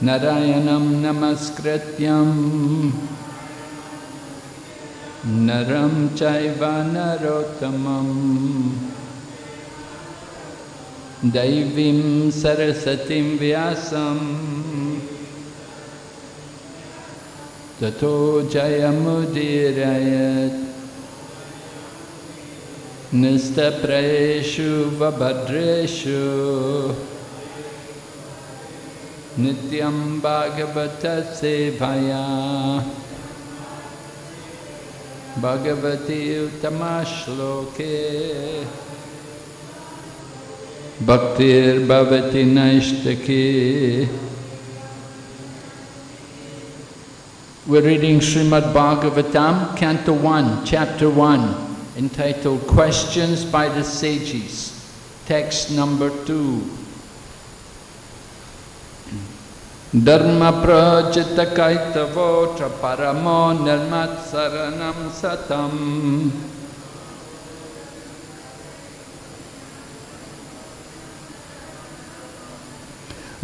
Narayanam namaskrityam naram chaiva narottamam Daivim Sarasatim Vyasam Tato Jayamudirayat Nistapraeshu Vabhadreshu Nityam Bhagavata Sevaya Bhagavati Uttamashloke Bhaktir Bhavati Naishtaki. We're reading Srimad Bhagavatam, Canto 1, Chapter 1, entitled Questions by the Sages, text number 2. Dharma Prajita Kaitavotra Paramo Nirmat Saranam Satam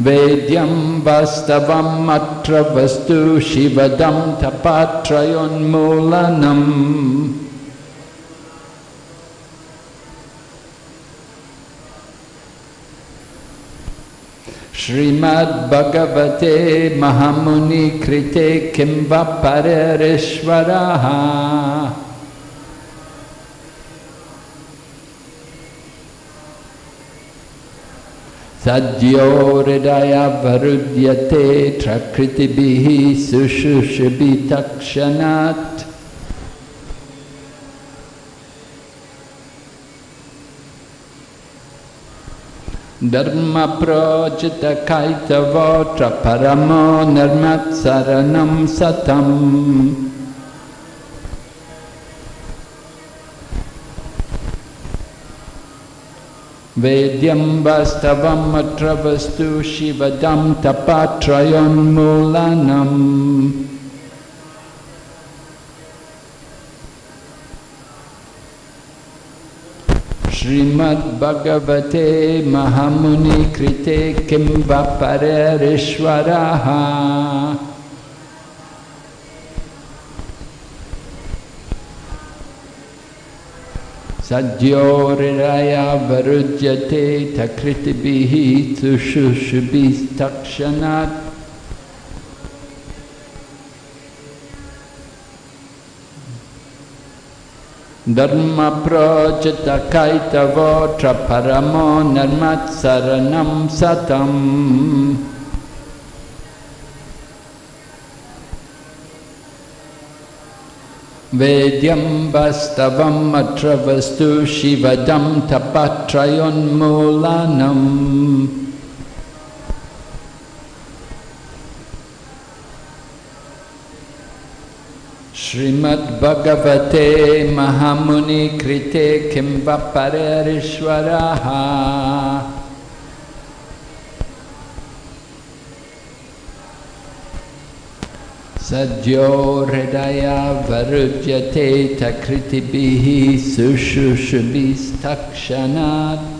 Vedyam Vastavam Atra Vastu Shivadam Tapatrayon Mulanam Srimad Bhagavate Mahamuni Krite Kimva Parereshvaraha Sadyo Hridaya Varudyate Trakritibihi Sushushabhitakshanat Dharma Prajita Kaitavotra Paramo Nirmat Saranam Satam Vedyam Vastavam Atravastu Shivadam Tapatrayon Mulanam Srimad Bhagavate Mahamuni Krite Kimva Parereshvaraha Sadyo Hridaya Varujyate Takritibihi Sushushabhitakshanat Dharma Prajita Kaitavotra Paramo Nirmat Saranam Satam Vedyam Vastavam Atravastu Shivadam Tapatrayon Mulanam Srimad Bhagavate Mahamuni Krite Kimva Parereshvaraha Sadyo Hridaya Varujyate Takritibihi Sushushabhitakshanat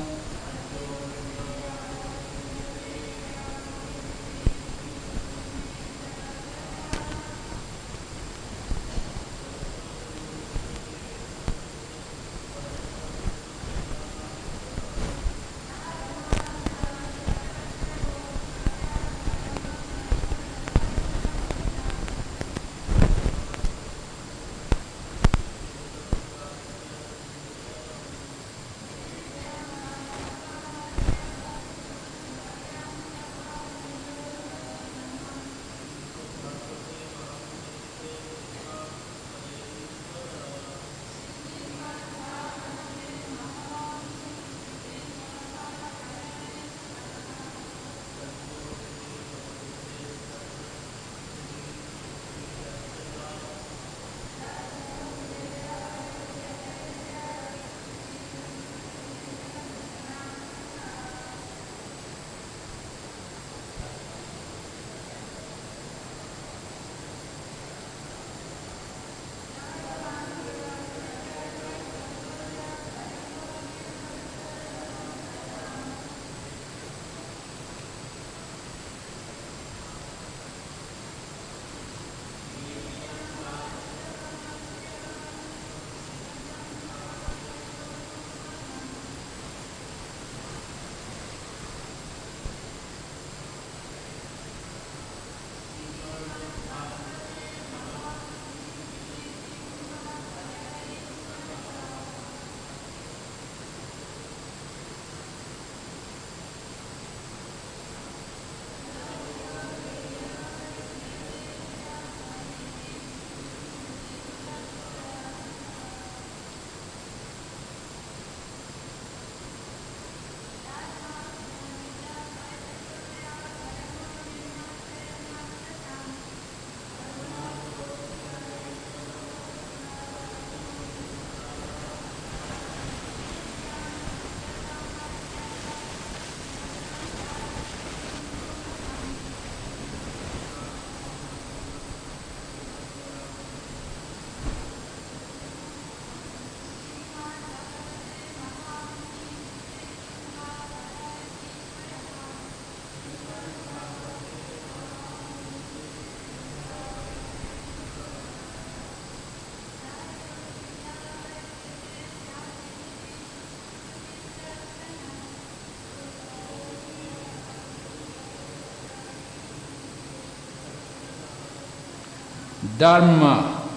Dharma,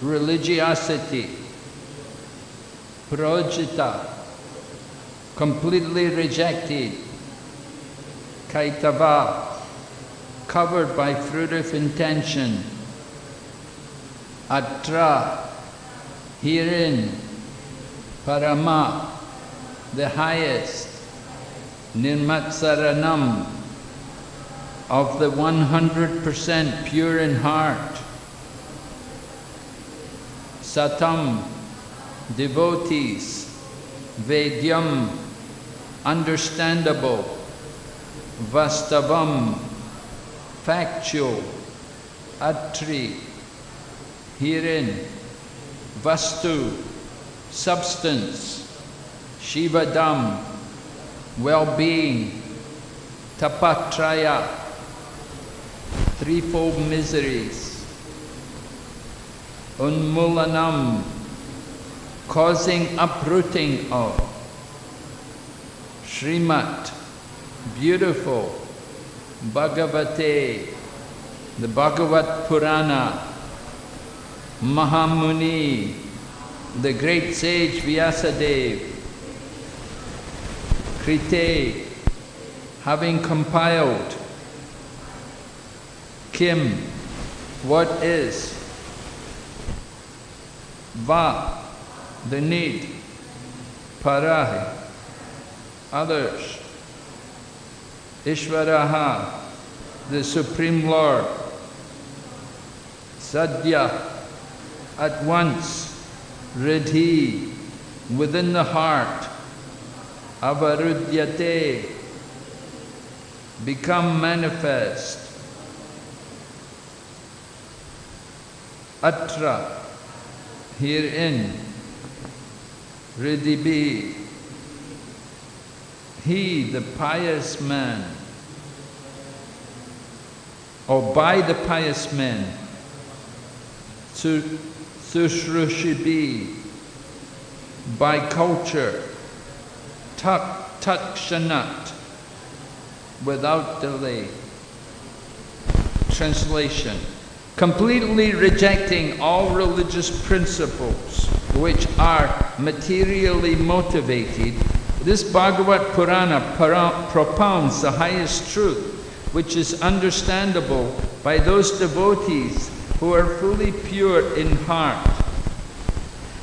religiosity. Projita, completely rejected. Kaitava, covered by fruit of intention. Atra, herein. Parama, the highest. Nirmatsaranam, of the 100% pure in heart. Satam, devotees. Vedyam, understandable. Vastavam, factual. Atri, herein. Vastu, substance. Shivadam, well-being. Tapatraya, threefold miseries. Unmulanam, causing uprooting of. Srimat, beautiful. Bhagavate, the Bhagavat Purana. Mahamuni, the great sage Vyasadeva. Krite, having compiled. Kim, what is. Va, the need. Parahi, others. Ishvaraha, the Supreme Lord. Sadhya, at once. Riddhi, within the heart. Avarudyate, become manifest. Atra, herein. Riddhibi, he, the pious man, or by the pious men. Sushrushibi, by culture. Takshanat, without delay. Translation: completely rejecting all religious principles which are materially motivated, this Bhagavat Purana propounds the highest truth, which is understandable by those devotees who are fully pure in heart.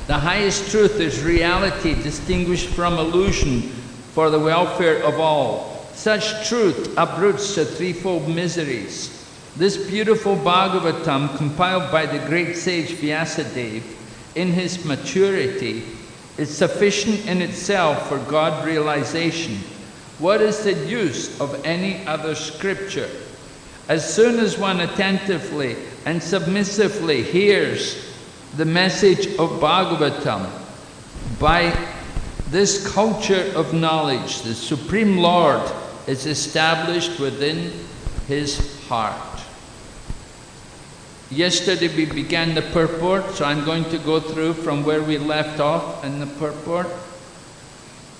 The highest truth is reality distinguished from illusion for the welfare of all. Such truth uproots the threefold miseries. This beautiful Bhagavatam, compiled by the great sage Vyasadeva in his maturity, is sufficient in itself for God realization. What is the use of any other scripture? As soon as one attentively and submissively hears the message of Bhagavatam, by this culture of knowledge, the Supreme Lord is established within his heart. Yesterday we began the purport, so I'm going to go through from where we left off in the purport.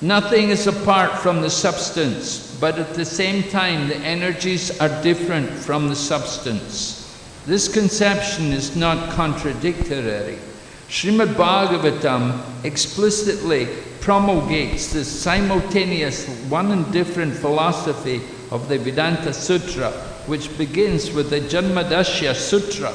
Nothing is apart from the substance, but at the same time the energies are different from the substance. This conception is not contradictory. Srimad Bhagavatam explicitly promulgates this simultaneous one and different philosophy of the Vedanta Sutra, which begins with the Janmadasya Sutra.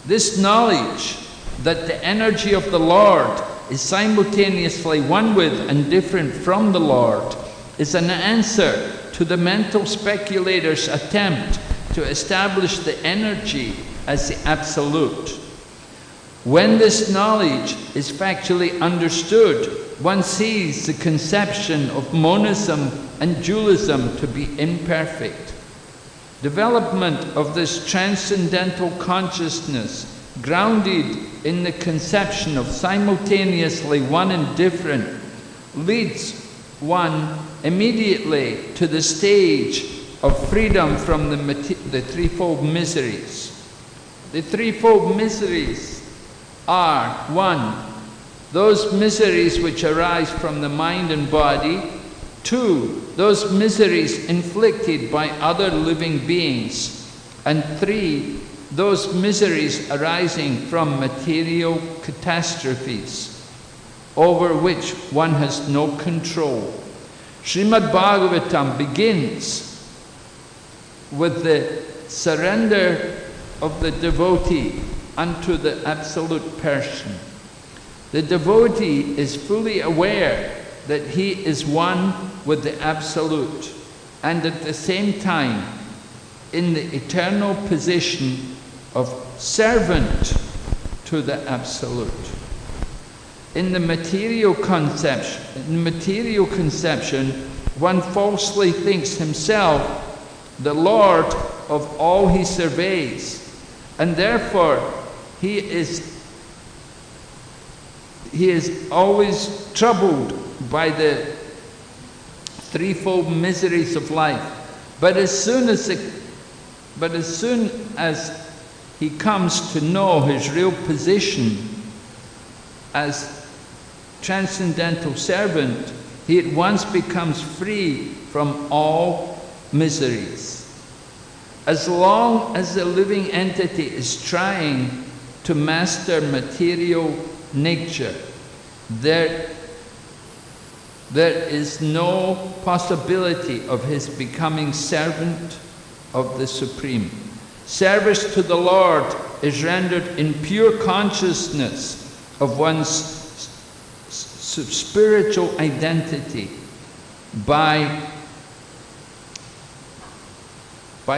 This knowledge that the energy of the Lord is simultaneously one with and different from the Lord is an answer to the mental speculator's attempt to establish the energy as the absolute. When this knowledge is factually understood, one sees the conception of monism and dualism to be imperfect. Development of this transcendental consciousness, grounded in the conception of simultaneously one and different, leads one immediately to the stage of freedom from the threefold miseries. The threefold miseries are: 1, those miseries which arise from the mind and body; 2, those miseries inflicted by other living beings; and 3, those miseries arising from material catastrophes over which one has no control. Srimad Bhagavatam begins with the surrender of the devotee unto the absolute person. The devotee is fully aware that he is one with the absolute, and at the same time in the eternal position of servant to the absolute. In the material conception, one falsely thinks himself the Lord of all he surveys, and therefore he is always troubled by the threefold miseries of life. But as soon as he comes to know his real position as transcendental servant, he at once becomes free from all miseries. As long as the living entity is trying to master material nature, there is no possibility of his becoming servant of the Supreme. Service to the Lord is rendered in pure consciousness of one's spiritual identity. By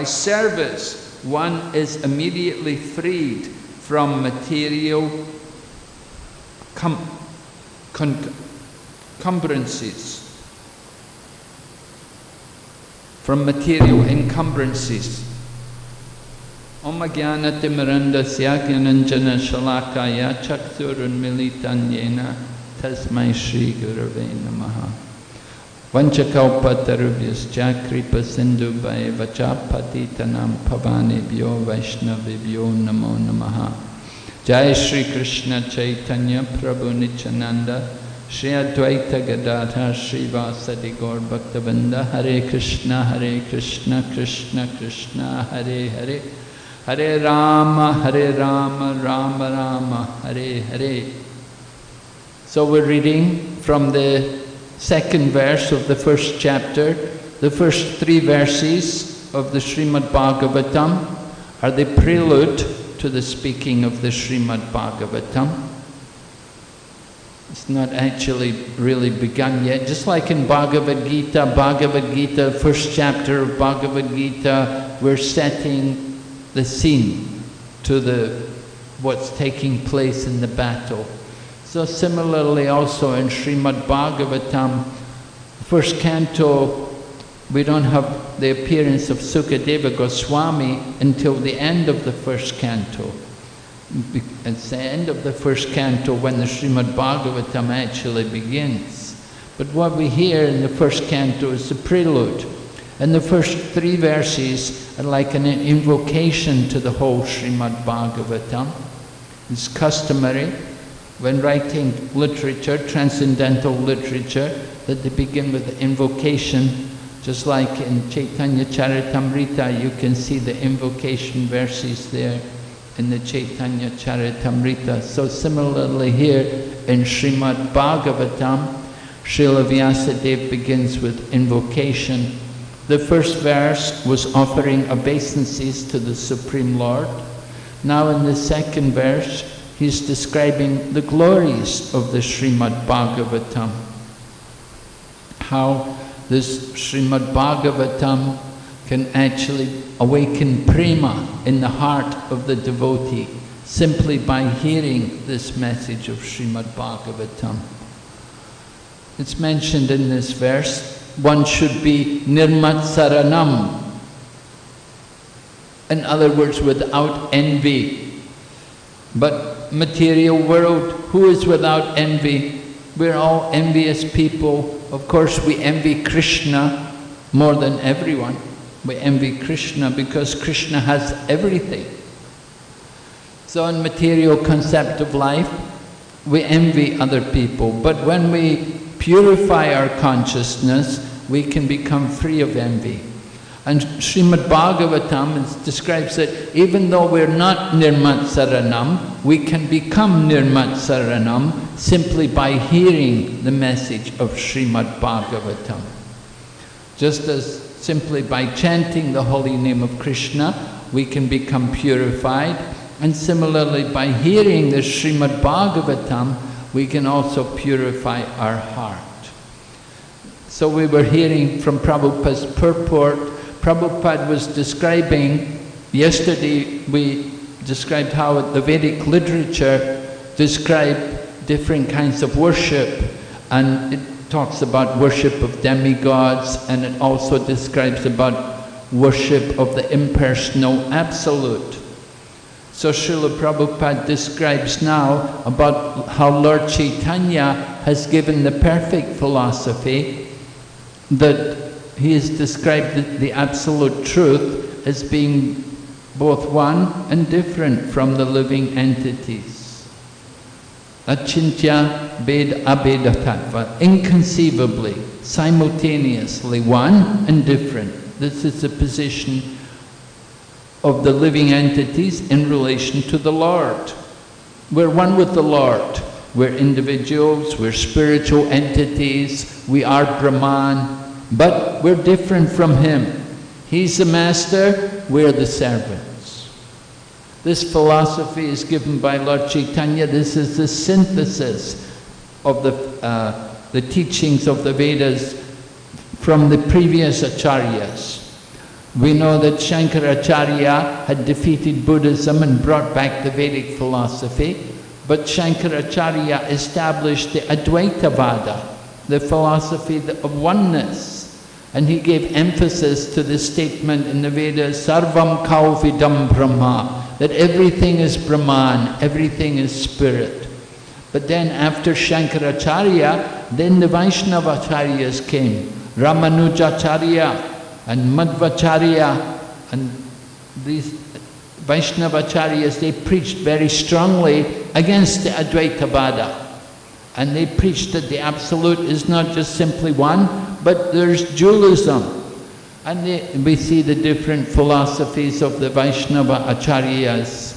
service, one is immediately freed from material encumbrances. Om Jnana Timirandasya Jnananjana Shalakaya Chakshurunmilitan Yena Tasmai Shri Gurave Namaha. Vanchakalpatarubhyascha kripa sindhubhaya vacha patitanam pavanebhyo vaishnavibhyo namo namaha. Jai Shri Krishna Chaitanya Prabhu Nityananda Shri Advaita Gadadhar Shri Vasadi Gaur Bhaktavinda. Hare Krishna Krishna Krishna Hare Hare, Hare Rama Rama Rama Hare Hare. So we're reading from the second verse of the first chapter. The first 3 verses of the Srimad Bhagavatam are the prelude to the speaking of the Srimad Bhagavatam. It's not actually really begun yet. Just like in Bhagavad Gita, first chapter of Bhagavad Gita, we're setting the scene to what's taking place in the battle. So similarly also in Srimad Bhagavatam, first canto, we don't have the appearance of Sukadeva Goswami until the end of the first canto. It's the end of the first canto when the Srimad Bhagavatam actually begins. But what we hear in the first canto is the prelude. And the first 3 verses are like an invocation to the whole Srimad Bhagavatam. It's customary when writing literature, transcendental literature, that they begin with the invocation. Just like in Chaitanya Charitamrita, you can see the invocation verses there in the Chaitanya Charitamrita. So similarly here in Srimad Bhagavatam, Srila Vyasadeva begins with invocation. The first verse was offering obeisances to the Supreme Lord. Now in the second verse, he's describing the glories of the Srimad Bhagavatam. How this Srimad Bhagavatam can actually awaken prema in the heart of the devotee simply by hearing this message of Srimad Bhagavatam. It's mentioned in this verse, one should be nirmatsaranam. In other words, without envy. But material world, who is without envy? We're all envious people. Of course, we envy Krishna more than everyone. We envy Krishna because Krishna has everything. So in material concept of life, we envy other people. But when we purify our consciousness, we can become free of envy. And Srimad Bhagavatam describes that even though we're not Nirmat Saranam, we can become Nirmat Saranam simply by hearing the message of Srimad Bhagavatam. Just as simply by chanting the holy name of Krishna, we can become purified, and similarly by hearing the Srimad Bhagavatam, we can also purify our heart. So we were hearing from Prabhupada's purport. Prabhupada was describing, yesterday we described how the Vedic literature described different kinds of worship, and it talks about worship of demigods, and it also describes about worship of the impersonal absolute. So Srila Prabhupada describes now about how Lord Chaitanya has given the perfect philosophy, that he has described the absolute truth as being both one and different from the living entities. Achintya Ved Abheda Tattva, inconceivably, simultaneously one and different. This is the position of the living entities in relation to the Lord. We're one with the Lord. We're individuals, we're spiritual entities, we are Brahman, but we're different from him. He's the master, we're the servants. This philosophy is given by Lord Chaitanya. This is the synthesis of the teachings of the Vedas from the previous acharyas. We know that Shankaracharya had defeated Buddhism and brought back the Vedic philosophy, but Shankaracharya established the Advaitavada, the philosophy of oneness. And he gave emphasis to the statement in the Vedas, Sarvam Kauvidam Brahma, that everything is Brahman, everything is spirit. But then after Shankaracharya, then the Vaishnavacharyas came, Ramanujacharya and Madhvacharya, and these Vaishnavacharyas, they preached very strongly against the Advaitavada. And they preached that the Absolute is not just simply one, but there's dualism. And we see the different philosophies of the Vaishnava Acharyas.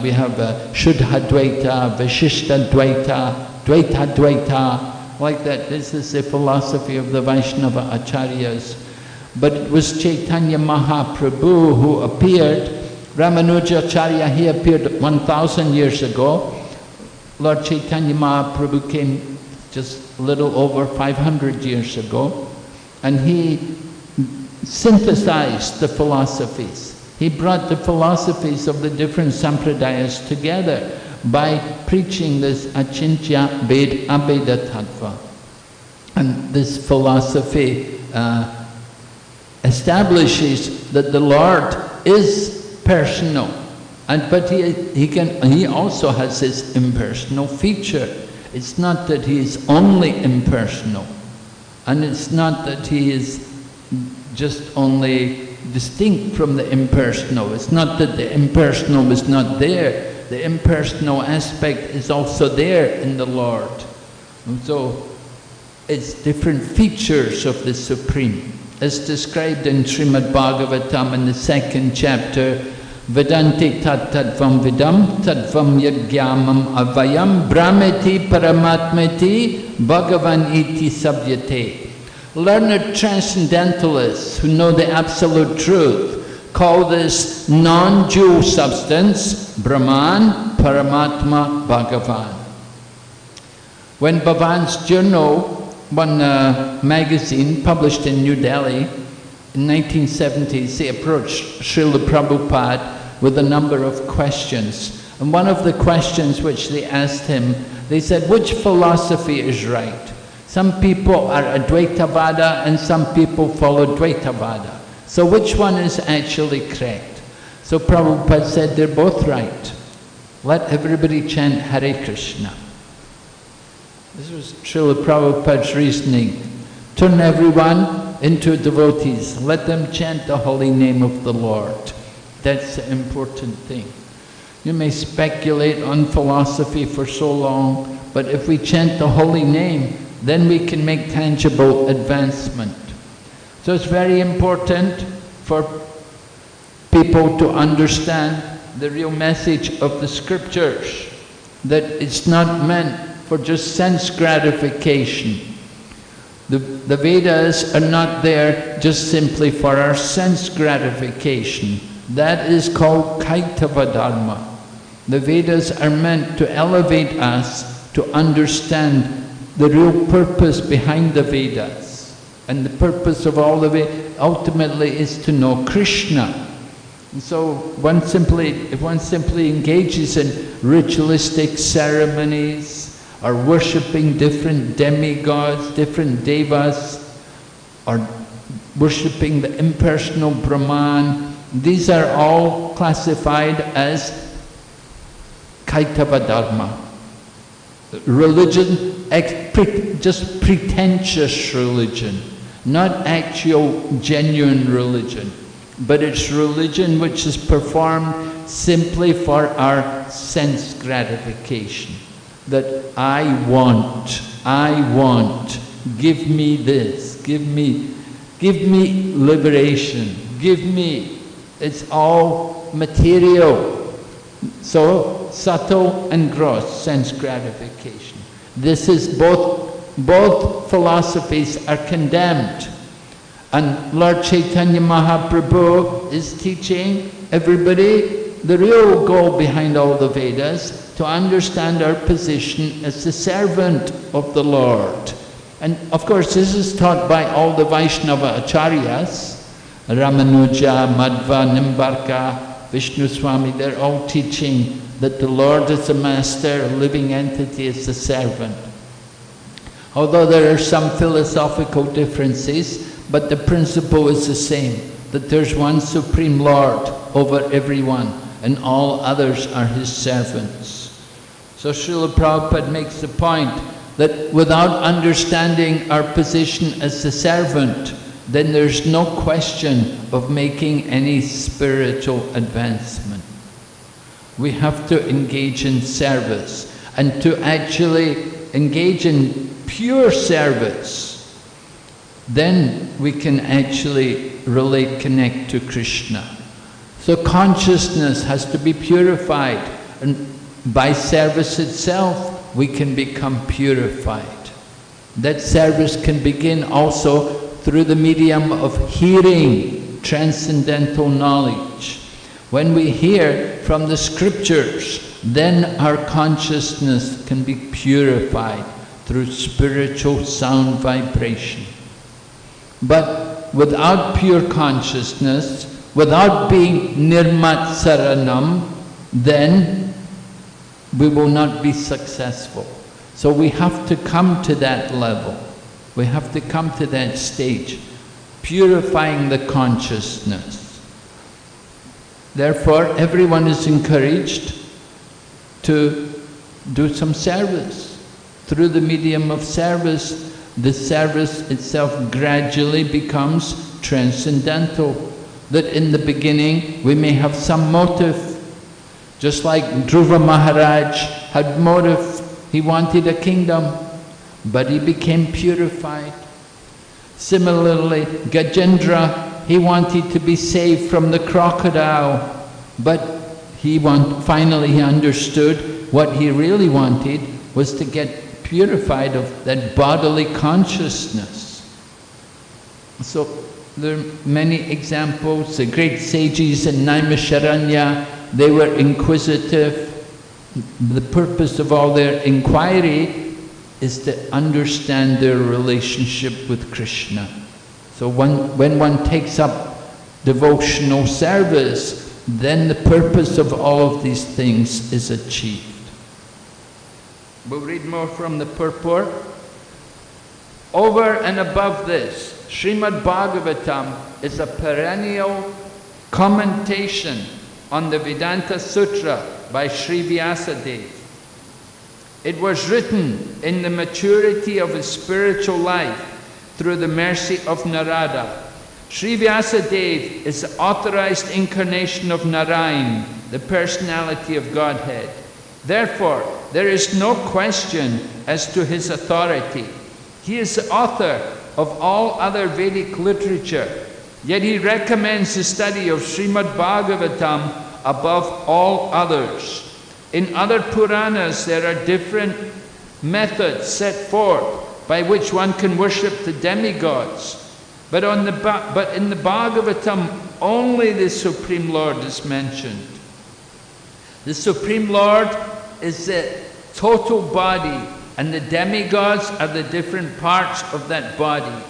We have Shuddha-dvaita, Vishishta-dvaita, Dvaita-dvaita, like that. This is the philosophy of the Vaishnava Acharyas. But it was Chaitanya Mahaprabhu who appeared. Ramanujacharya, he appeared 1,000 years ago. Lord Chaitanya Mahaprabhu came just a little over 500 years ago, and he synthesized the philosophies. He brought the philosophies of the different sampradayas together by preaching this Achintya Ved Abheda Tattva. And this philosophy establishes that the Lord is personal. But he also has his impersonal feature. It's not that he is only impersonal, and it's not that he is just only distinct from the impersonal. It's not that the impersonal is not there. The impersonal aspect is also there in the Lord. And so it's different features of the Supreme. As described in Srimad Bhagavatam in the 2nd chapter, Vedanti tat tadvam vidam, tadvam yagyamam avayam, brahmeti paramatmeti, bhagavan iti sabhyate. Learned transcendentalists who know the absolute truth call this non-dual substance Brahman, Paramatma, Bhagavan. When Bhavan's Journal, one magazine published in New Delhi, in 1970s, they approached Srila Prabhupada with a number of questions. And one of the questions which they asked him, they said, which philosophy is right? Some people are Advaitavada and some people follow Dvaitavada. So which one is actually correct? So Prabhupada said, they're both right. Let everybody chant Hare Krishna. This was Srila Prabhupada's reasoning. Turn everyone into devotees. Let them chant the holy name of the Lord. That's the important thing. You may speculate on philosophy for so long, but if we chant the holy name, then we can make tangible advancement. So it's very important for people to understand the real message of the scriptures, that it's not meant for just sense gratification. The Vedas are not there just simply for our sense gratification. That is called Kaitava Dharma. The Vedas are meant to elevate us to understand the real purpose behind the Vedas. And the purpose of all the Vedas ultimately is to know Krishna. And so if one simply engages in ritualistic ceremonies, or worshipping different demigods, different devas, or worshipping the impersonal Brahman, these are all classified as Kaitava Dharma. Religion, just pretentious religion, not actual genuine religion, but it's religion which is performed simply for our sense gratification. That I want, give me this, give me liberation, it's all material. So, subtle and gross sense gratification. This is both philosophies are condemned. And Lord Chaitanya Mahaprabhu is teaching everybody the real goal behind all the Vedas, to understand our position as the servant of the Lord. And of course this is taught by all the Vaishnava Acharyas, Ramanuja, Madhva, Nimbarka, Vishnu Swami, they're all teaching that the Lord is the master, a living entity is the servant. Although there are some philosophical differences, but the principle is the same, that there's one Supreme Lord over everyone, and all others are His servants. So Srila Prabhupada makes the point that without understanding our position as the servant, then there's no question of making any spiritual advancement. We have to engage in service, and to actually engage in pure service, then we can actually connect to Krishna. So consciousness has to be purified, and by service itself we can become purified. That service can begin also through the medium of hearing transcendental knowledge. When we hear from the scriptures, then our consciousness can be purified through spiritual sound vibration. But without pure consciousness, without being nirmatsaranam, then we will not be successful. So we have to come to that level. We have to come to that stage, purifying the consciousness. Therefore, everyone is encouraged to do some service. Through the medium of service, the service itself gradually becomes transcendental. That in the beginning we may have some motive. Just like Dhruva Maharaj had motive, he wanted a kingdom, but he became purified. Similarly, Gajendra, he wanted to be saved from the crocodile, but finally he understood what he really wanted was to get purified of that bodily consciousness. So there are many examples. The great sages in Naimisharanya, they were inquisitive. The purpose of all their inquiry is to understand their relationship with Krishna. So when one takes up devotional service, then the purpose of all of these things is achieved. We'll read more from the purport. Over and above this, Srimad Bhagavatam is a perennial commentation on the Vedanta Sutra by Sri Vyasadeva. It was written in the maturity of his spiritual life through the mercy of Narada. Sri Vyasadeva is the authorized incarnation of Narayan, the personality of Godhead. Therefore, there is no question as to his authority. He is the author of all other Vedic literature. Yet he recommends the study of Srimad Bhagavatam above all others. In other Puranas, there are different methods set forth by which one can worship the demigods. But in the Bhagavatam, only the Supreme Lord is mentioned. The Supreme Lord is the total body, and the demigods are the different parts of that body.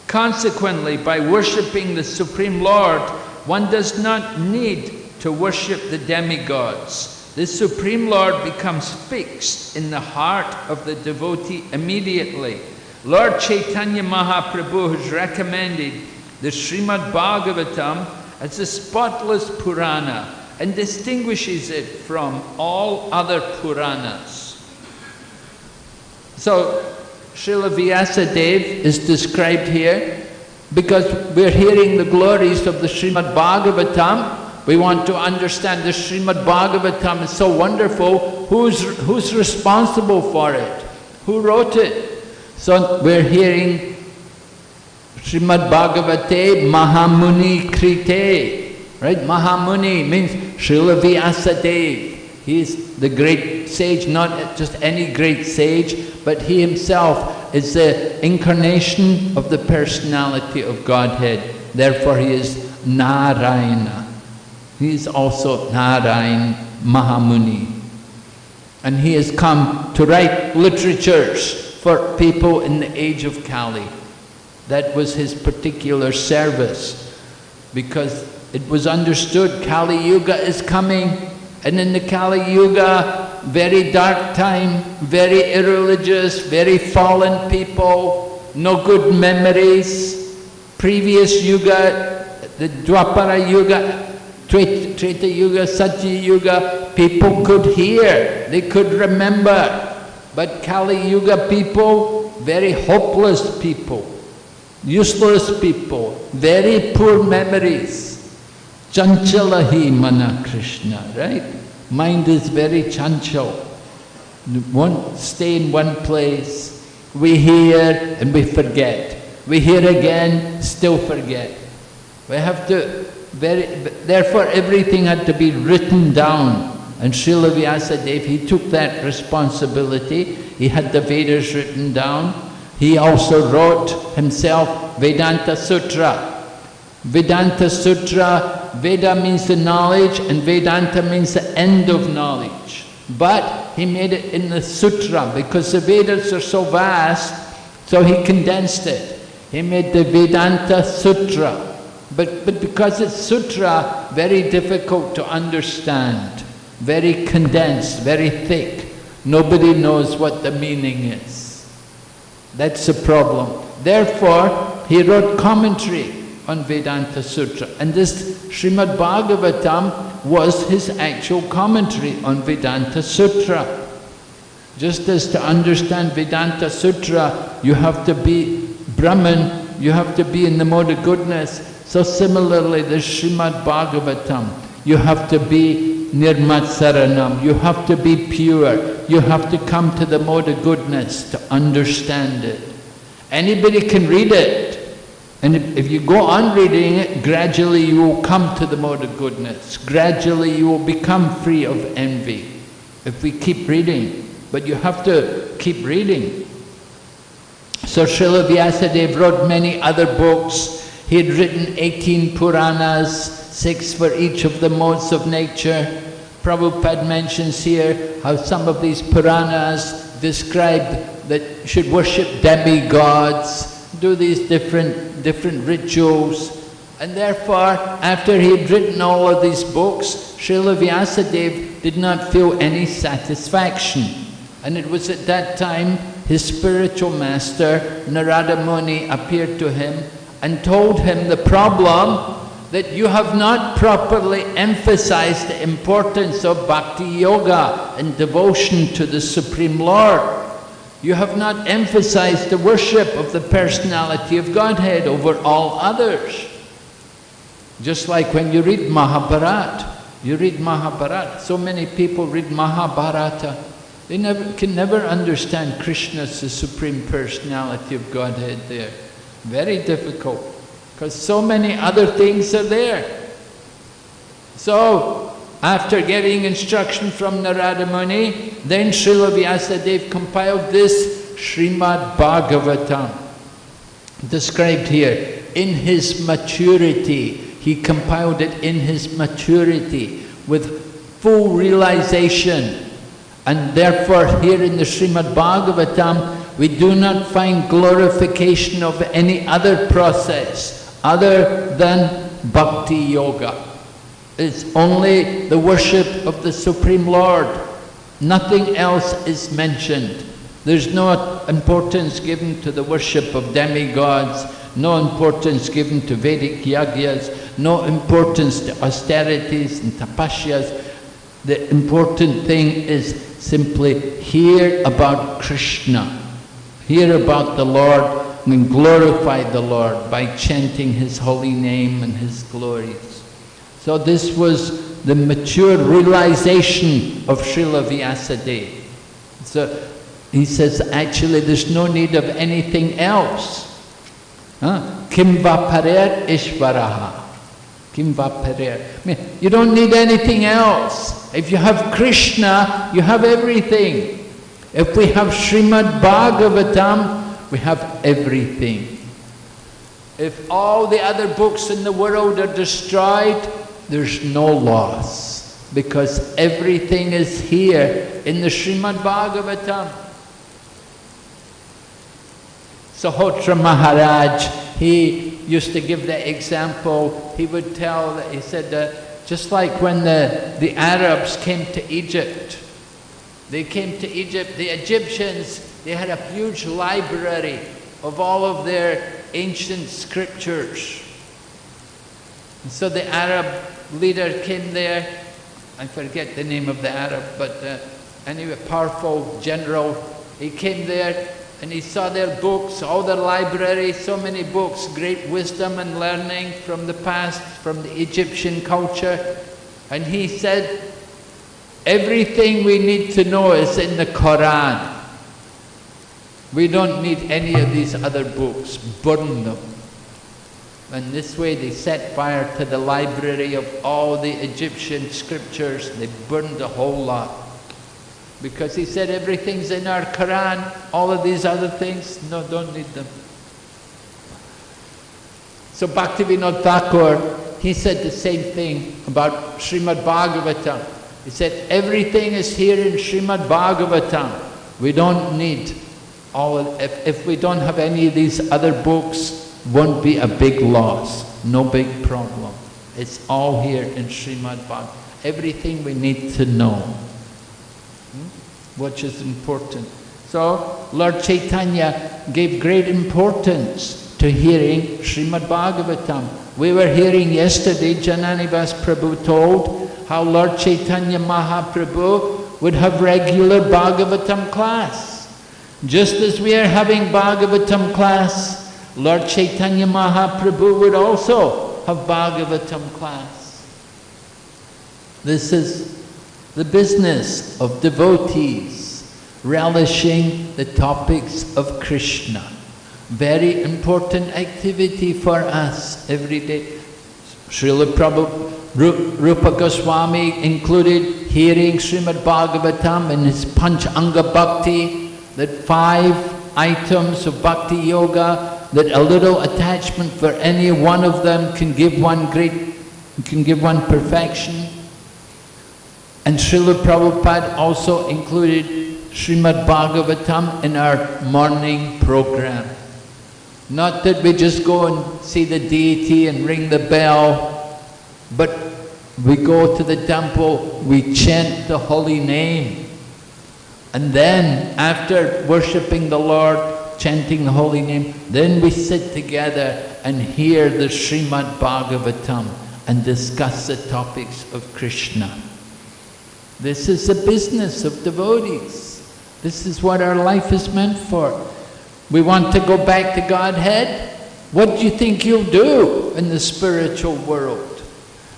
Consequently, by worshipping the Supreme Lord, one does not need to worship the demigods. The Supreme Lord becomes fixed in the heart of the devotee immediately. Lord Chaitanya Mahaprabhu has recommended the Srimad Bhagavatam as a spotless Purana and distinguishes it from all other Puranas. So, Srila Vyasadeva is described here because we're hearing the glories of the Srimad Bhagavatam. We want to understand the Srimad Bhagavatam is so wonderful. Who's responsible for it? Who wrote it? So we're hearing Srimad Bhagavate Mahamuni Krite. Right? Mahamuni means Srila Vyasadeva. He is the great sage, not just any great sage, but he himself is the incarnation of the personality of Godhead. Therefore he is Narayana. He is also Narayan Mahamuni. And he has come to write literatures for people in the age of Kali. That was his particular service, because it was understood Kali Yuga is coming, and in the Kali Yuga, very dark time, very irreligious, very fallen people, no good memories. Previous Yuga, the Dwapara Yuga, Treta Yuga, Satya Yuga, people could hear, they could remember. But Kali Yuga people, very hopeless people, useless people, very poor memories. Chanchalahi mana Krishna, right? Mind is very chanchal. Won't stay in one place. We hear and we forget. We hear again, still forget. We have to, therefore everything had to be written down. And Srila Vyasadeva, he took that responsibility. He had the Vedas written down. He also wrote himself Vedanta Sutra. Vedanta Sutra, Veda means the knowledge and Vedanta means the end of knowledge. But he made it in the Sutra because the Vedas are so vast, so he condensed it. He made the Vedanta Sutra. But because it's Sutra, very difficult to understand, very condensed, very thick. Nobody knows what the meaning is. That's the problem. Therefore, he wrote commentary on Vedanta Sutra. And this Srimad Bhagavatam was his actual commentary on Vedanta Sutra. Just as to understand Vedanta Sutra, you have to be Brahman, you have to be in the mode of goodness. So similarly, the Srimad Bhagavatam, you have to be Nirmatsaranam, you have to be pure, you have to come to the mode of goodness to understand it. Anybody can read it. And if you go on reading it, gradually you will come to the mode of goodness. Gradually you will become free of envy. If we keep reading. But you have to keep reading. So Srila Vyasadeva wrote many other books. He had written 18 Puranas, 6 for each of the modes of nature. Prabhupada mentions here how some of these Puranas describe that you should worship demigods, do these different rituals. And therefore, after he had written all of these books, Srila Vyasadeva did not feel any satisfaction. And it was at that time his spiritual master, Narada Muni, appeared to him and told him the problem that you have not properly emphasized the importance of bhakti yoga and devotion to the Supreme Lord. You have not emphasized the worship of the personality of Godhead over all others. Just like when you read Mahabharata, so many people read Mahabharata, they can never understand Krishna as the Supreme Personality of Godhead there. Very difficult. because so many other things are there. So, after getting instruction from Narada Muni, then Srila Vyasadeva compiled this Srimad Bhagavatam, described here. In his maturity, he compiled it in his maturity, with full realization. And therefore, here in the Srimad Bhagavatam, we do not find glorification of any other process other than Bhakti Yoga. It's only the worship of the Supreme Lord. Nothing else is mentioned. There's no importance given to the worship of demigods, no importance given to Vedic yagyas, no importance to austerities and tapasyas. The important thing is simply hear about Krishna, hear about the Lord, and glorify the Lord by chanting His holy name and His glories. So this was the mature realization of Srila Vyasadeva. So he says, actually there's no need of anything else. Kim va parer ishvaraha. Kim va parer. You don't need anything else. If you have Krishna, you have everything. If we have Srimad Bhagavatam, we have everything. If all the other books in the world are destroyed, there's no loss, because everything is here in the Srimad Bhagavatam. Sahotra Maharaj, he used to give the example. He would tell that, he said, just like when the Arabs came to Egypt, they came to Egypt, the Egyptians, they had a huge library of all of their ancient scriptures. And so the Arab leader came there, I forget the name of the Arab, but anyway, powerful general, he came there and he saw their books, all their library, so many books, great wisdom and learning from the past, from the Egyptian culture. And he said, everything we need to know is in the Quran. We don't need any of these other books, burn them. And this way they set fire to the library of all the Egyptian scriptures. They burned the whole lot. Because he said everything's in our Quran, all of these other things, no, don't need them. So Bhaktivinoda Thakur, he said the same thing about Srimad Bhagavatam. He said everything is here in Srimad Bhagavatam. We don't need all of, if we don't have any of these other books, won't be a big loss, no big problem. It's all here in Srimad Bhagavatam. Everything we need to know, which is important. So Lord Chaitanya gave great importance to hearing Srimad Bhagavatam. We were hearing yesterday, Jananivas Prabhu told how Lord Chaitanya Mahaprabhu would have regular Bhagavatam class. Just as we are having Bhagavatam class, Lord Chaitanya Mahaprabhu would also have Bhagavatam class. This is the business of devotees, relishing the topics of Krishna. Very important activity for us every day. Srila Prabhupada, Rupa Goswami included hearing Srimad Bhagavatam in his Panchanga Bhakti, that 5 items of Bhakti Yoga, that a little attachment for any one of them can give one perfection. And Srila Prabhupada also included Srimad Bhagavatam in our morning program. Not that we just go and see the deity and ring the bell, but we go to the temple, we chant the holy name. And then, after worshipping the Lord, chanting the holy name, then we sit together and hear the Srimad Bhagavatam and discuss the topics of Krishna. This is the business of devotees. This is what our life is meant for. We want to go back to Godhead. What do you think you'll do in the spiritual world?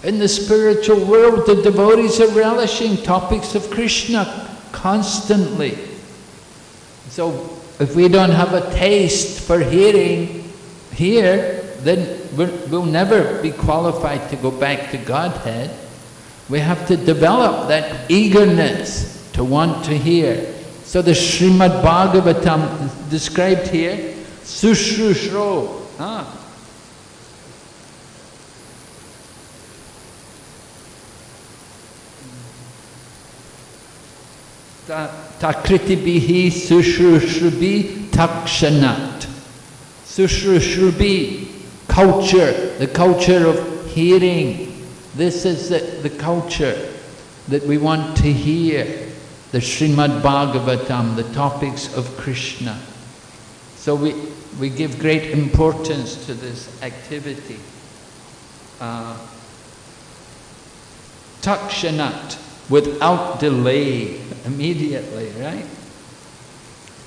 In the spiritual world, the devotees are relishing topics of Krishna constantly. So if we don't have a taste for hearing here, then we'll never be qualified to go back to Godhead. We have to develop that eagerness to want to hear. So the Srimad Bhagavatam is described here, Sushrushro. Takritibihi Sushrushrubi Takshanat. Sushrushrubi, culture, the culture of hearing. This is the culture that we want to hear. The Srimad Bhagavatam, the topics of Krishna. So we give great importance to this activity. Takshanat, without delay, immediately, right?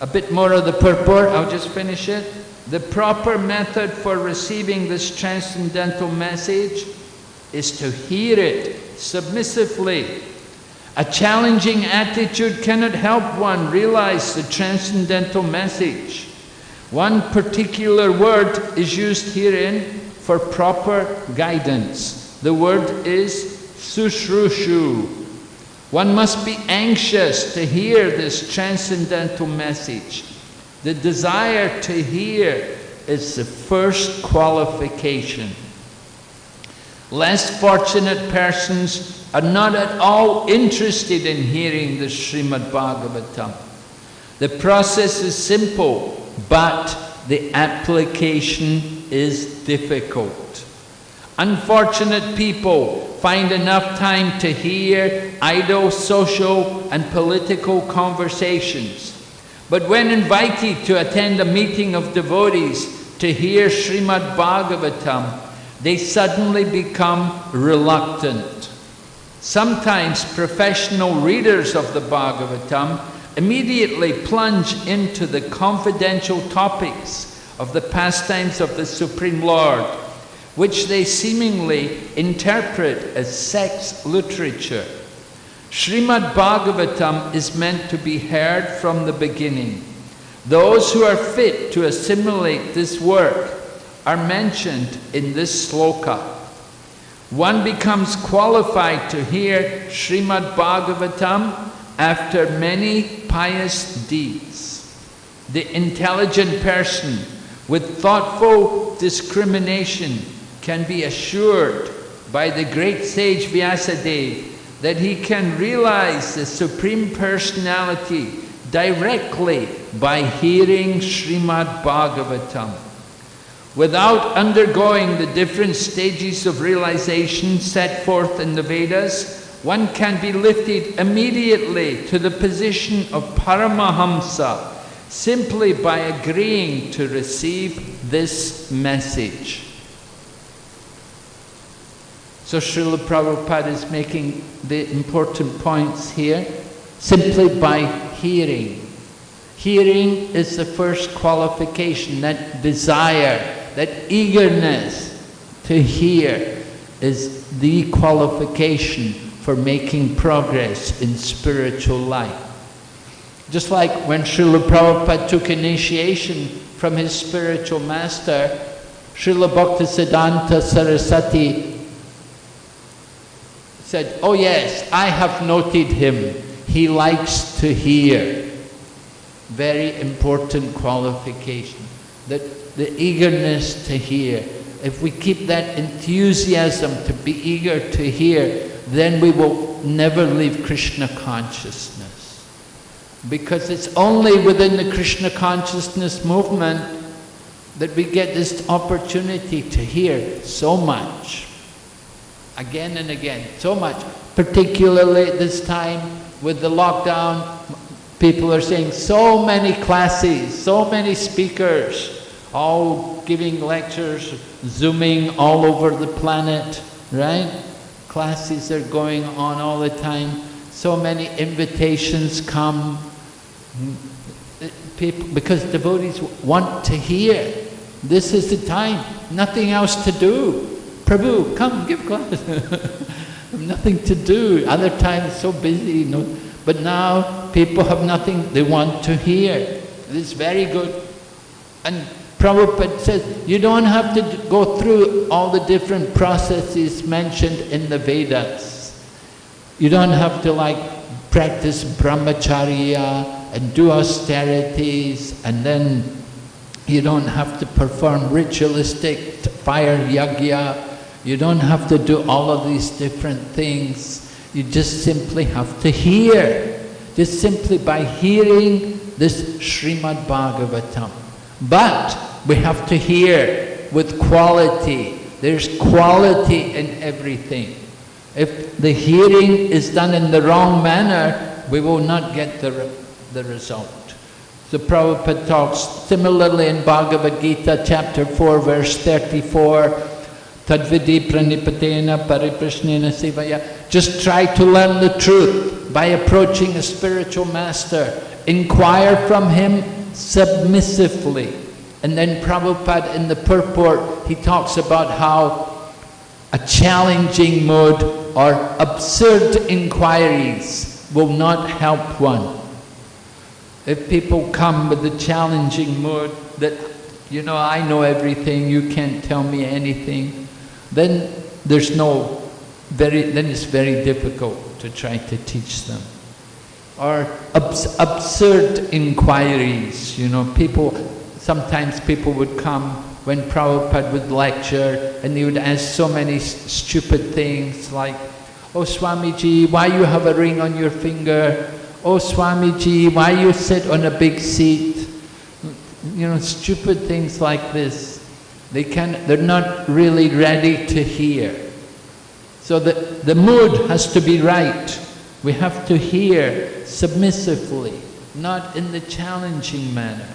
A bit more of the purport, I'll just finish it. The proper method for receiving this transcendental message is to hear it submissively. A challenging attitude cannot help one realize the transcendental message. One particular word is used herein for proper guidance. The word is sushrushu. One must be anxious to hear this transcendental message. The desire to hear is the first qualification. Less fortunate persons are not at all interested in hearing the Srimad Bhagavatam. The process is simple, but the application is difficult. Unfortunate people find enough time to hear idle social and political conversations. But when invited to attend a meeting of devotees to hear Srimad Bhagavatam, they suddenly become reluctant. Sometimes professional readers of the Bhagavatam immediately plunge into the confidential topics of the pastimes of the Supreme Lord, which they seemingly interpret as sex literature. Srimad Bhagavatam is meant to be heard from the beginning. Those who are fit to assimilate this work are mentioned in this sloka. One becomes qualified to hear Srimad Bhagavatam after many pious deeds. The intelligent person with thoughtful discrimination can be assured by the great sage Vyasadeva that he can realize the Supreme Personality directly by hearing Srimad Bhagavatam. Without undergoing the different stages of realization set forth in the Vedas, one can be lifted immediately to the position of Paramahamsa simply by agreeing to receive this message. So Srila Prabhupada is making the important points here, simply by hearing. Hearing is the first qualification. That desire, that eagerness to hear is the qualification for making progress in spiritual life. Just like when Srila Prabhupada took initiation from his spiritual master, Srila Bhaktisiddhanta Saraswati said, "Oh yes, I have noted him. He likes to hear." Very important qualification. That the eagerness to hear. If we keep that enthusiasm to be eager to hear, then we will never leave Krishna consciousness. Because it's only within the Krishna consciousness movement that we get this opportunity to hear so much. Again and again, so much. Particularly at this time with the lockdown, people are saying so many classes, so many speakers, all giving lectures, zooming all over the planet, right? Classes are going on all the time. So many invitations come. People, because devotees want to hear. This is the time, nothing else to do. Prabhu, come, give class. Nothing to do. Other times so busy, you know. But now people have nothing, they want to hear. It's very good. And Prabhupada says, you don't have to go through all the different processes mentioned in the Vedas. You don't have to like practice brahmacharya and do austerities, and then you don't have to perform ritualistic fire yajna. You don't have to do all of these different things. You just simply have to hear. Just simply by hearing this Srimad Bhagavatam. But we have to hear with quality. There's quality in everything. If the hearing is done in the wrong manner, we will not get the result. So Prabhupada talks similarly in Bhagavad Gita chapter 4 verse 34, Tadvidi pranipatena pariprashnena sivaya. Just try to learn the truth by approaching a spiritual master. Inquire from him submissively. And then Prabhupada in the purport, he talks about how a challenging mood or absurd inquiries will not help one. If people come with a challenging mood that, you know, I know everything, you can't tell me anything, then then it's very difficult to try to teach them. Or absurd inquiries, you know, sometimes people would come when Prabhupada would lecture and he would ask so many stupid things like, oh Swamiji, why you have a ring on your finger? Oh Swamiji, why you sit on a big seat? You know, stupid things like this. They're not really ready to hear. So the mood has to be right. We have to hear submissively, not in the challenging manner.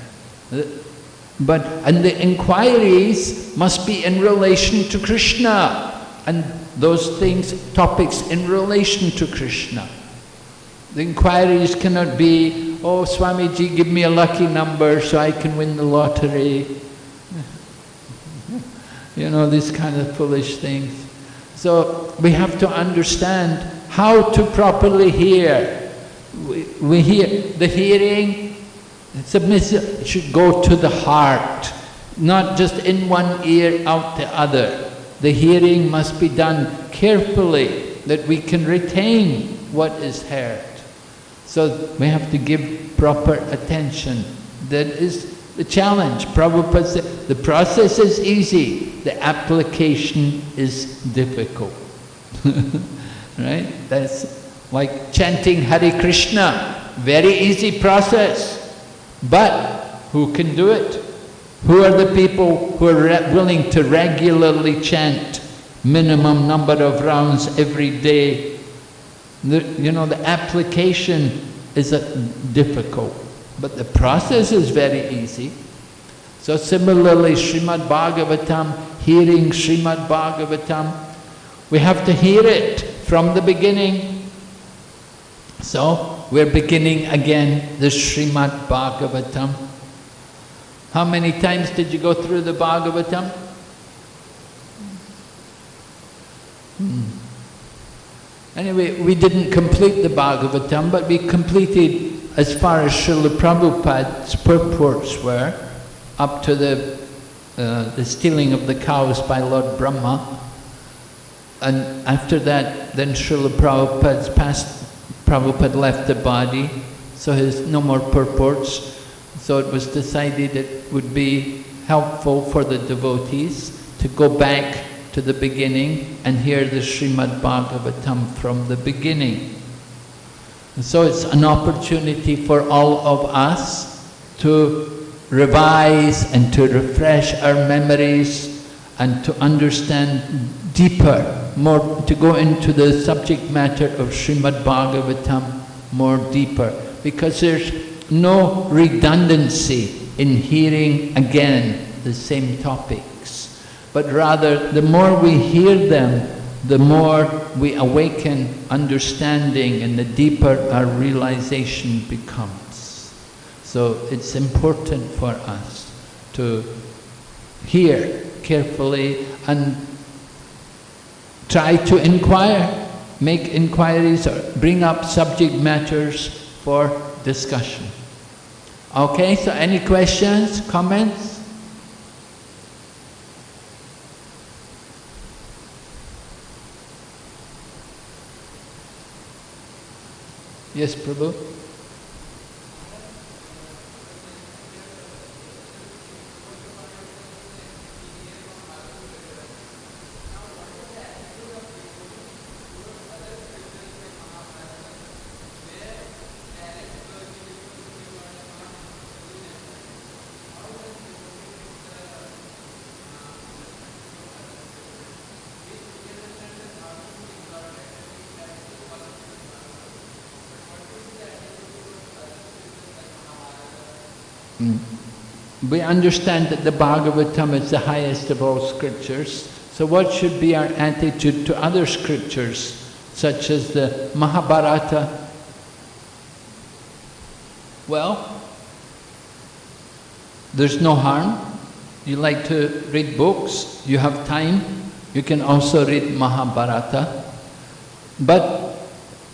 And the inquiries must be in relation to Krishna, and those topics in relation to Krishna. The inquiries cannot be, oh Swamiji, give me a lucky number so I can win the lottery. You know, these kind of foolish things. So we have to understand how to properly hear. We hear, the hearing, submissive, it should go to the heart, not just in one ear, out the other. The hearing must be done carefully, that we can retain what is heard. So we have to give proper attention. That is the challenge. Prabhupada said, the process is easy, the application is difficult. Right? That's like chanting Hare Krishna, very easy process. But who can do it? Who are the people who are willing to regularly chant minimum number of rounds every day? You know, the application is difficult, but the process is very easy. So similarly, Srimad Bhagavatam, hearing Srimad Bhagavatam, we have to hear it from the beginning. So we're beginning again the Srimad Bhagavatam. How many times did you go through the Bhagavatam? Anyway, we didn't complete the Bhagavatam, but we completed as far as Srila Prabhupada's purports were, up to the stealing of the cows by Lord Brahma. And after that, then Srila Prabhupada left the body, so there's no more purports. So it was decided it would be helpful for the devotees to go back to the beginning and hear the Srimad Bhagavatam from the beginning. And so it's an opportunity for all of us to revise and to refresh our memories and to understand deeper, more, to go into the subject matter of Srimad Bhagavatam more deeper, because there's no redundancy in hearing again the same topics, but rather the more we hear them, the more we awaken understanding and the deeper our realization becomes. So it's important for us to hear carefully and try to inquire, make inquiries or bring up subject matters for discussion. Okay, so any questions, comments? Yes, Prabhu? We understand that the Bhagavatam is the highest of all scriptures. So what should be our attitude to other scriptures, such as the Mahabharata? Well, there's no harm. You like to read books, you have time, you can also read Mahabharata. But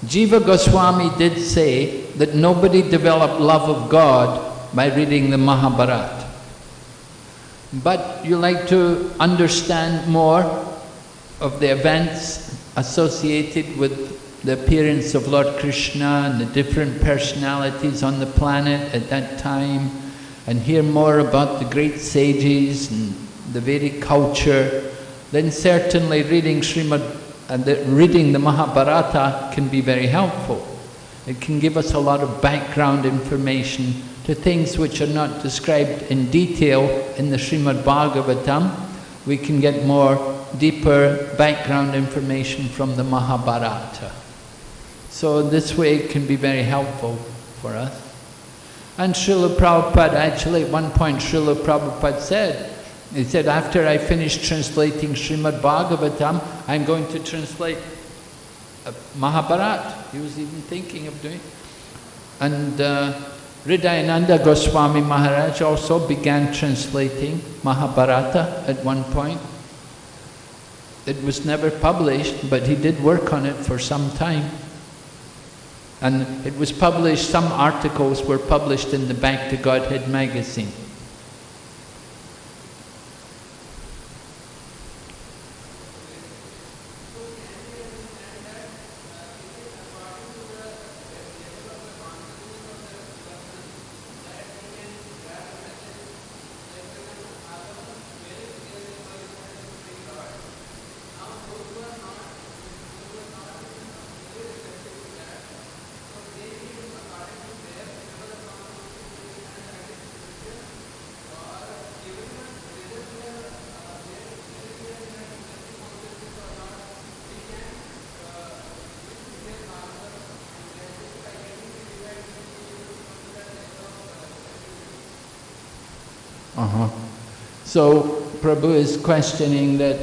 Jiva Goswami did say that nobody developed love of God by reading the Mahabharata. But you like to understand more of the events associated with the appearance of Lord Krishna and the different personalities on the planet at that time, and hear more about the great sages and the Vedic culture, then certainly reading the Mahabharata can be very helpful. It can give us a lot of background information to things which are not described in detail in the Srimad Bhagavatam. We can get more deeper background information from the Mahabharata. So this way it can be very helpful for us. And Srila Prabhupada, actually at one point Srila Prabhupada said, he said, after I finish translating Srimad Bhagavatam, I'm going to translate Mahabharata. He was even thinking of doing it. And Hridayananda Goswami Maharaj also began translating Mahabharata at one point. It was never published, but he did work on it for some time. And it was published, some articles were published in the Back to Godhead magazine. So Prabhu is questioning that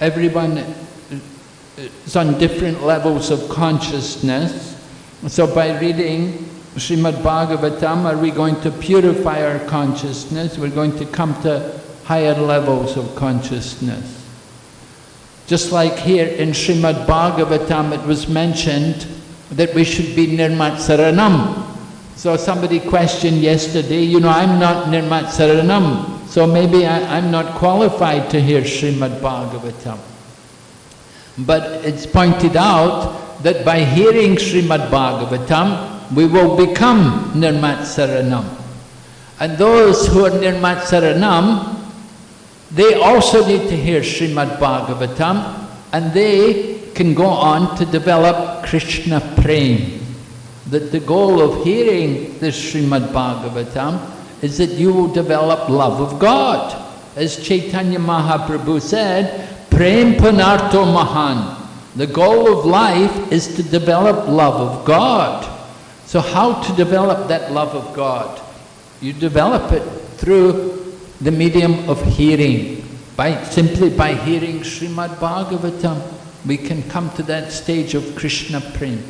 everyone is on different levels of consciousness. So by reading Srimad Bhagavatam, are we going to purify our consciousness? We're going to come to higher levels of consciousness. Just like here in Srimad Bhagavatam it was mentioned that we should be Nirmatsaranam. So somebody questioned yesterday, I'm not Nirmatsaranam. So maybe I'm not qualified to hear Srimad Bhagavatam. But it's pointed out that by hearing Srimad Bhagavatam, we will become Nirmatsaranam. And those who are Nirmatsaranam, they also need to hear Srimad Bhagavatam, and they can go on to develop Krishna Prem. That the goal of hearing this Srimad Bhagavatam is that you will develop love of God. As Chaitanya Mahaprabhu said, Prem Panarto Mahan. The goal of life is to develop love of God. So how to develop that love of God? You develop it through the medium of hearing. Simply by hearing Srimad Bhagavatam, we can come to that stage of Krishna Prem.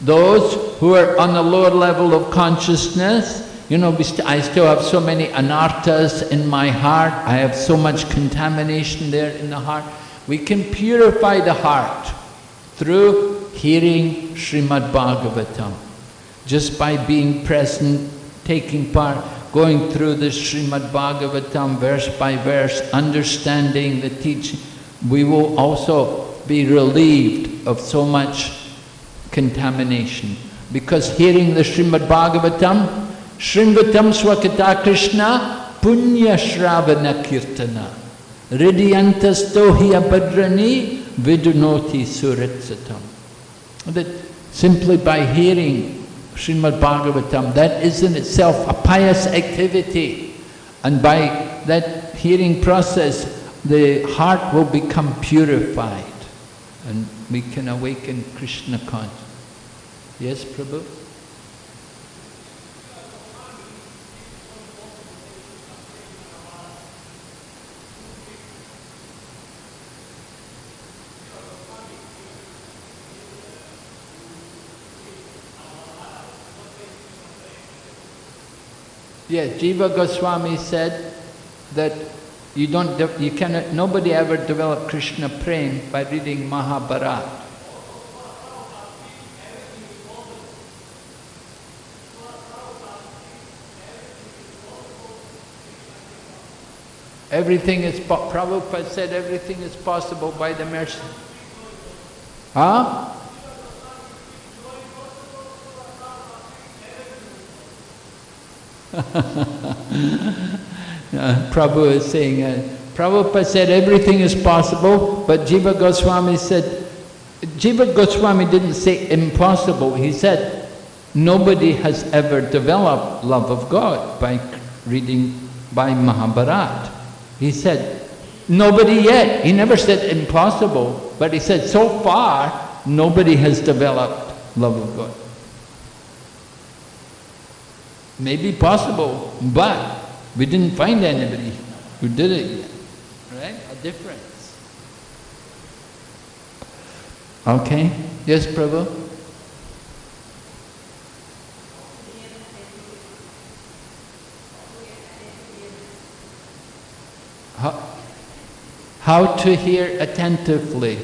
Those who are on a lower level of consciousness, I still have so many anarthas in my heart, I have so much contamination there in the heart. We can purify the heart through hearing Srimad Bhagavatam. Just by being present, taking part, going through the Srimad Bhagavatam verse by verse, understanding the teaching, we will also be relieved of so much contamination. Because hearing the Srimad Bhagavatam, Srimvatam Swakata Krishna, Punya Shravana Kirtana, Ridyantasto Hiyabadrani, Vidunoti Suritsatam. That simply by hearing Srimad Bhagavatam, that is in itself a pious activity. And by that hearing process, the heart will become purified. And we can awaken Krishna consciousness. Yes, Prabhu? Yes, Jiva Goswami said that nobody ever developed Krishna prem by reading Mahabharata. Prabhupada said everything is possible by the mercy. Huh? Prabhu is saying, Prabhupada said everything is possible, but Jiva Goswami said, Jiva Goswami didn't say impossible, he said nobody has ever developed love of God by reading by Mahabharata. He said, nobody yet. He never said impossible, but he said so far nobody has developed love of God. Maybe possible, but we didn't find anybody who did it yet. Right? A difference. Okay? Yes, Prabhu? How to hear attentively?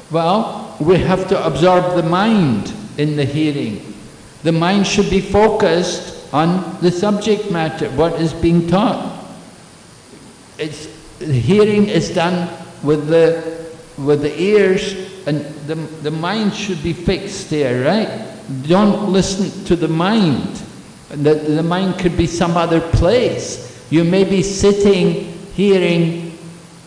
Well, we have to absorb the mind in the hearing. The mind should be focused on the subject matter, what is being taught. Hearing is done with the ears, and the mind should be fixed there, right? Don't listen to the mind. The mind could be some other place. You may be sitting, hearing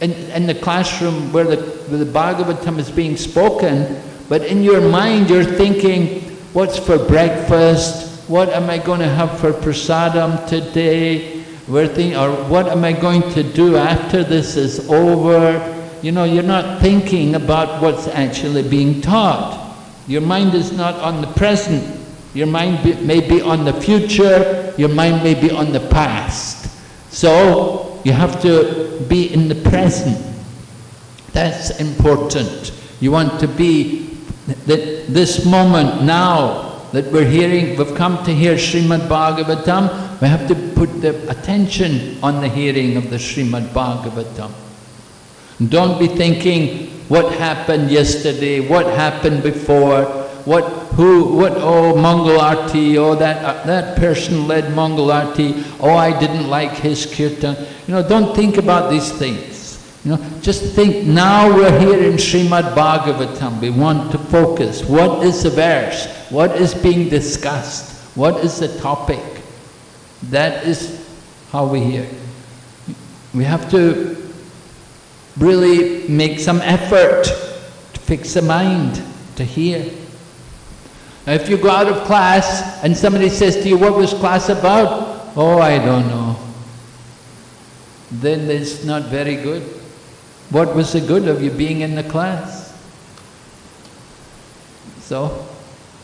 in the classroom where the Bhagavatam is being spoken, but in your mind you're thinking, what's for breakfast? What am I going to have for prasadam today? Or what am I going to do after this is over? You know, you're not thinking about what's actually being taught. Your mind is not on the present. Your mind may be on the future. Your mind may be on the past. So, you have to be in the present. That's important. You want to be this moment now that we've come to hear Srimad Bhagavatam, we have to put the attention on the hearing of the Srimad Bhagavatam. Don't be thinking, what happened yesterday, what happened before, Mangal Arti, that person led Mangal Arti, I didn't like his kirtan. You know, don't think about these things. You know, just think, now we're here in Srimad Bhagavatam, we want to focus. What is the verse? What is being discussed? What is the topic? That is how we hear. We have to really make some effort to fix the mind, to hear. Now, if you go out of class and somebody says to you, what was class about? Oh, I don't know. Then it's not very good. What was the good of you being in the class? So,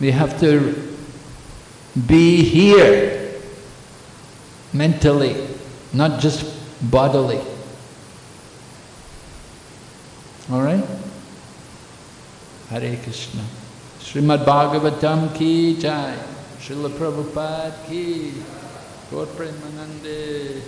we have to be here mentally, not just bodily. All right? Hare Krishna. Srimad Bhagavatam ki jai. Srila Prabhupada ki. Gaur Premanande.